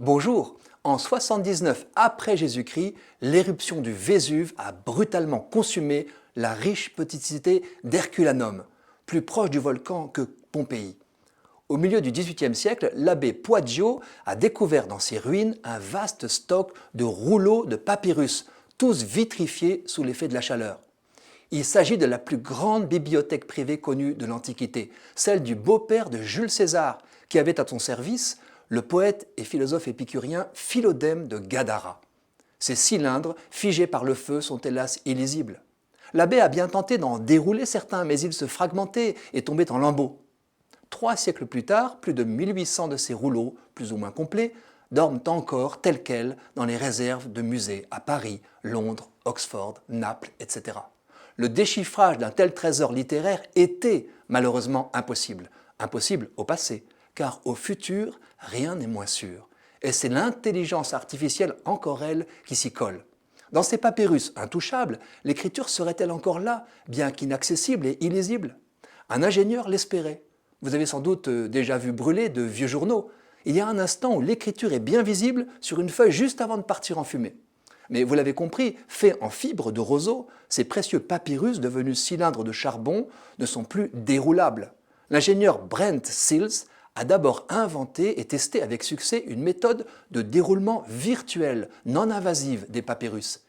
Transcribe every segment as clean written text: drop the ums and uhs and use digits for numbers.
Bonjour, en 79 après Jésus-Christ, l'éruption du Vésuve a brutalement consumé la riche petite cité d'Herculanum, plus proche du volcan que Pompéi. Au milieu du XVIIIe siècle, l'abbé Poggio a découvert dans ses ruines un vaste stock de rouleaux de papyrus, tous vitrifiés sous l'effet de la chaleur. Il s'agit de la plus grande bibliothèque privée connue de l'Antiquité, celle du beau-père de Jules César, qui avait à son service le poète et philosophe épicurien Philodème de Gadara. Ces cylindres, figés par le feu, sont hélas illisibles. L'abbé a bien tenté d'en dérouler certains, mais ils se fragmentaient et tombaient en lambeaux. 3 siècles plus tard, plus de 1800 de ces rouleaux, plus ou moins complets, dorment encore tels quels dans les réserves de musées à Paris, Londres, Oxford, Naples, etc. Le déchiffrage d'un tel trésor littéraire était malheureusement impossible. Impossible au passé, car au futur, rien n'est moins sûr. Et c'est l'intelligence artificielle, encore elle, qui s'y colle. Dans ces papyrus intouchables, l'écriture serait-elle encore là, bien qu'inaccessible et illisible? Un ingénieur l'espérait. Vous avez sans doute déjà vu brûler de vieux journaux. Il y a un instant où l'écriture est bien visible sur une feuille juste avant de partir en fumée. Mais vous l'avez compris, faits en fibre de roseau, ces précieux papyrus devenus cylindres de charbon ne sont plus déroulables. L'ingénieur Brent Sills a d'abord inventé et testé avec succès une méthode de déroulement virtuel, non invasive des papyrus.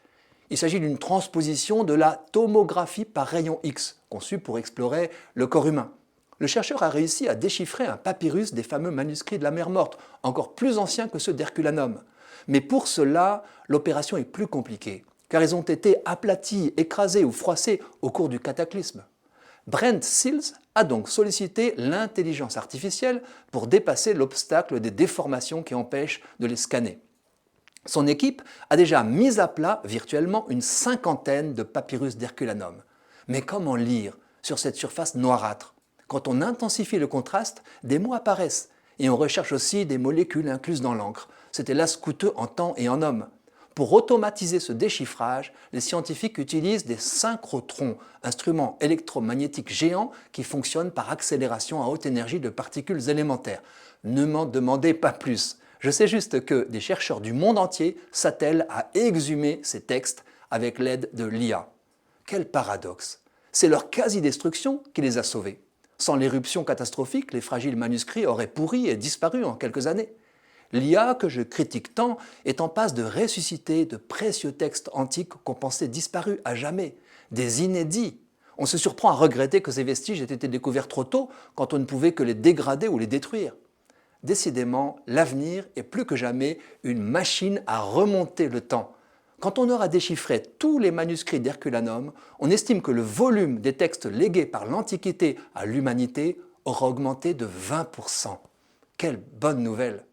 Il s'agit d'une transposition de la tomographie par rayon X, conçue pour explorer le corps humain. Le chercheur a réussi à déchiffrer un papyrus des fameux manuscrits de la mer Morte, encore plus anciens que ceux d'Herculanum. Mais pour cela, l'opération est plus compliquée, car ils ont été aplatis, écrasés ou froissés au cours du cataclysme. Brent Sills a donc sollicité l'intelligence artificielle pour dépasser l'obstacle des déformations qui empêchent de les scanner. Son équipe a déjà mis à plat virtuellement une 50aine de papyrus d'Herculanum. Mais comment lire sur cette surface noirâtre? Quand on intensifie le contraste, des mots apparaissent et on recherche aussi des molécules incluses dans l'encre. C'est hélas coûteux en temps et en hommes. Pour automatiser ce déchiffrage, les scientifiques utilisent des synchrotrons, instruments électromagnétiques géants qui fonctionnent par accélération à haute énergie de particules élémentaires. Ne m'en demandez pas plus. Je sais juste que des chercheurs du monde entier s'attellent à exhumer ces textes avec l'aide de l'IA. Quel paradoxe! C'est leur quasi-destruction qui les a sauvés. Sans l'éruption catastrophique, les fragiles manuscrits auraient pourri et disparu en quelques années. L'IA, que je critique tant, est en passe de ressusciter de précieux textes antiques qu'on pensait disparus à jamais, des inédits. On se surprend à regretter que ces vestiges aient été découverts trop tôt, quand on ne pouvait que les dégrader ou les détruire. Décidément, l'avenir est plus que jamais une machine à remonter le temps. Quand on aura déchiffré tous les manuscrits d'Herculanum, on estime que le volume des textes légués par l'Antiquité à l'humanité aura augmenté de 20%. Quelle bonne nouvelle!